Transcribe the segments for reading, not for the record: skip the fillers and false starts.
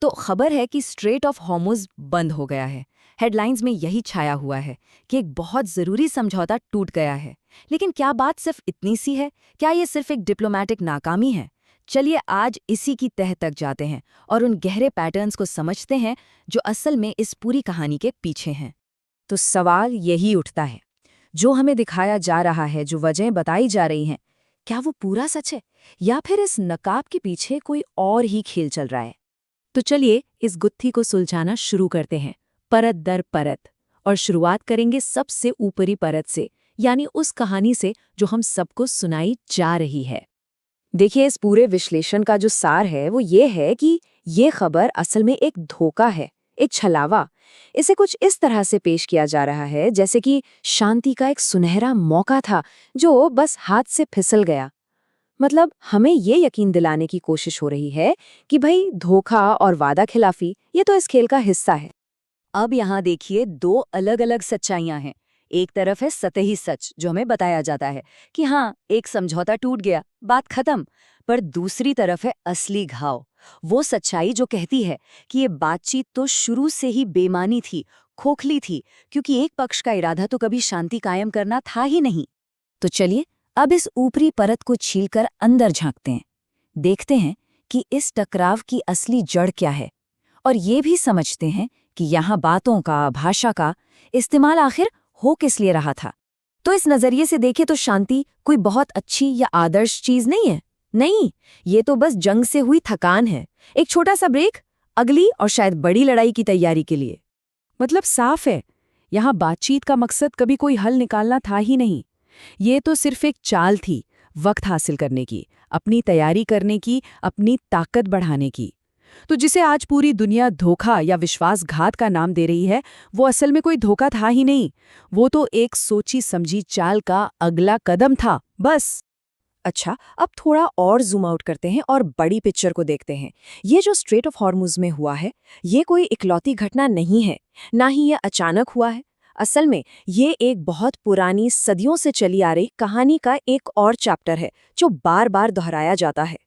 तो खबर है कि स्ट्रेट ऑफ हॉर्मुज़ बंद हो गया है। हेडलाइंस में यही छाया हुआ है कि एक बहुत ज़रूरी समझौता टूट गया है। लेकिन क्या बात सिर्फ इतनी सी है? क्या ये सिर्फ एक डिप्लोमैटिक नाकामी है? चलिए आज इसी की तह तक जाते हैं और उन गहरे पैटर्न्स को समझते हैं जो असल में इस पूरी कहानी के पीछे हैं। तो सवाल यही उठता है, जो हमें दिखाया जा रहा है, जो वजहें बताई जा रही हैं, क्या वो पूरा सच है या फिर इस नकाब के पीछे कोई और ही खेल चल रहा है? तो चलिए इस गुत्थी को सुलझाना शुरू करते हैं, परत दर परत। और शुरुआत करेंगे सबसे ऊपरी परत से, यानी उस कहानी से जो हम सबको सुनाई जा रही है। देखिए, इस पूरे विश्लेषण का जो सार है वो ये है कि ये खबर असल में एक धोखा है, एक छलावा। इसे कुछ इस तरह से पेश किया जा रहा है जैसे कि शांति का एक सुनहरा मौका था जो बस हाथ से फिसल गया। मतलब हमें ये यकीन दिलाने की कोशिश हो रही है कि भाई धोखा और वादा खिलाफी ये तो इस खेल का हिस्सा है। अब यहाँ देखिए दो अलग अलग सच्चाइयाँ हैं। एक तरफ है सतही सच जो हमें बताया जाता है कि हाँ एक समझौता टूट गया, बात खत्म। पर दूसरी तरफ है असली घाव, वो सच्चाई जो कहती है कि ये बातचीत तो शुरू से ही बेमानी थी, खोखली थी, क्योंकि एक पक्ष का इरादा तो कभी शांति कायम करना था ही नहीं। तो चलिए अब इस ऊपरी परत को छीलकर अंदर झांकते हैं, देखते हैं कि इस टकराव की असली जड़ क्या है, और ये भी समझते हैं कि यहाँ बातों का, भाषा का इस्तेमाल आखिर हो किस लिए रहा था। तो इस नजरिए से देखें तो शांति कोई बहुत अच्छी या आदर्श चीज नहीं है। नहीं, ये तो बस जंग से हुई थकान है, एक छोटा सा ब्रेक अगली और शायद बड़ी लड़ाई की तैयारी के लिए। मतलब साफ है, यहाँ बातचीत का मकसद कभी कोई हल निकालना था ही नहीं। ये तो सिर्फ एक चाल थी, वक्त हासिल करने की, अपनी तैयारी करने की, अपनी ताकत बढ़ाने की। तो जिसे आज पूरी दुनिया धोखा या विश्वासघात का नाम दे रही है, वो असल में कोई धोखा था ही नहीं। वो तो एक सोची समझी चाल का अगला कदम था, बस। अच्छा, अब थोड़ा और जूम आउट करते हैं और बड़ी पिक्चर को देखते हैं। ये जो स्ट्रेट ऑफ हॉर्मुज में हुआ है, ये कोई इकलौती घटना नहीं है, ना ही ये अचानक हुआ है। असल में ये एक बहुत पुरानी, सदियों से चली आ रही कहानी का एक और चैप्टर है जो बार बार दोहराया जाता है।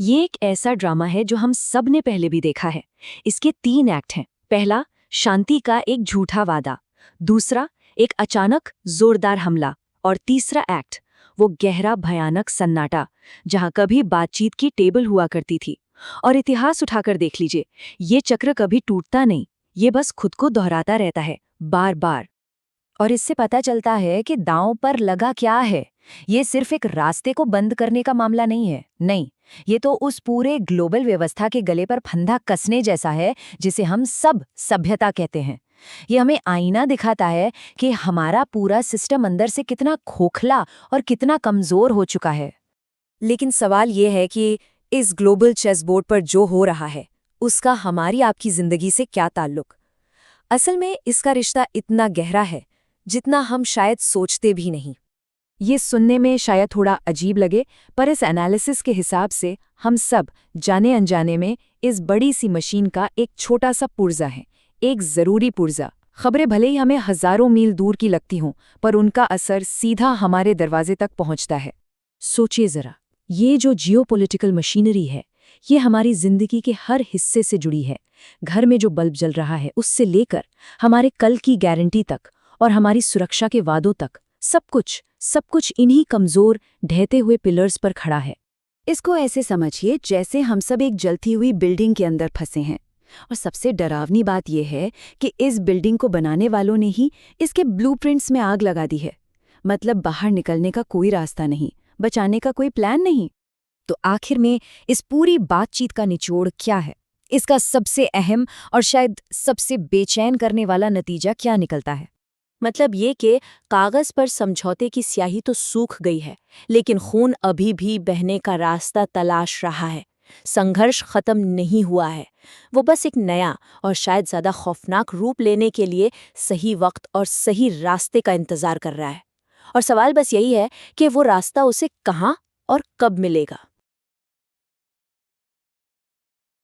ये एक ऐसा ड्रामा है जो हम सब ने पहले भी देखा है। इसके 3 एक्ट हैं। पहला, शांति का एक झूठा वादा। दूसरा, एक अचानक जोरदार हमला। और तीसरा एक्ट, वो गहरा भयानक सन्नाटा जहां कभी बातचीत की टेबल हुआ करती थी। और इतिहास उठाकर देख लीजिए, ये चक्र कभी टूटता नहीं, ये बस खुद को दोहराता रहता है, बार बार। और इससे पता चलता है कि दांव पर लगा क्या है। ये सिर्फ एक रास्ते को बंद करने का मामला नहीं है, नहीं, ये तो उस पूरे ग्लोबल व्यवस्था के गले पर फंदा कसने जैसा है जिसे हम सब सभ्यता कहते हैं। ये हमें आईना दिखाता है कि हमारा पूरा सिस्टम अंदर से कितना खोखला और कितना कमजोर हो चुका है। लेकिन सवाल ये है कि इस ग्लोबल चेस बोर्ड पर जो हो रहा है, उसका हमारी आपकी जिंदगी से क्या ताल्लुक? असल में इसका रिश्ता इतना गहरा है जितना हम शायद सोचते भी नहीं। ये सुनने में शायद थोड़ा अजीब लगे, पर इस एनालिसिस के हिसाब से हम सब जाने अनजाने में इस बड़ी सी मशीन का एक छोटा सा पुर्जा है, एक जरूरी पुर्जा। खबरें भले ही हमें हजारों मील दूर की लगती हों, पर उनका असर सीधा हमारे दरवाजे तक पहुंचता है। सोचिए जरा, ये जो जियोपॉलिटिकल मशीनरी है, ये हमारी जिंदगी के हर हिस्से से जुड़ी है। घर में जो बल्ब जल रहा है उससे लेकर हमारे कल की गारंटी तक और हमारी सुरक्षा के वादों तक, सब कुछ इन्हीं कमजोर, ढहते हुए पिलर्स पर खड़ा है। इसको ऐसे समझिए जैसे हम सब एक जलती हुई बिल्डिंग के अंदर फंसे हैं, और सबसे डरावनी बात यह है कि इस बिल्डिंग को बनाने वालों ने ही इसके ब्लूप्रिंट्स में आग लगा दी है। मतलब बाहर निकलने का कोई रास्ता नहीं, बचाने का कोई प्लान नहीं। तो आखिर में इस पूरी बातचीत का निचोड़ क्या है? इसका सबसे अहम और शायद सबसे बेचैन करने वाला नतीजा क्या निकलता है? मतलब ये कि कागज पर समझौते की स्याही तो सूख गई है, लेकिन खून अभी भी बहने का रास्ता तलाश रहा है। संघर्ष खत्म नहीं हुआ है, वो बस एक नया और शायद ज्यादा खौफनाक रूप लेने के लिए सही वक्त और सही रास्ते का इंतजार कर रहा है। और सवाल बस यही है कि वो रास्ता उसे कहाँ और कब मिलेगा।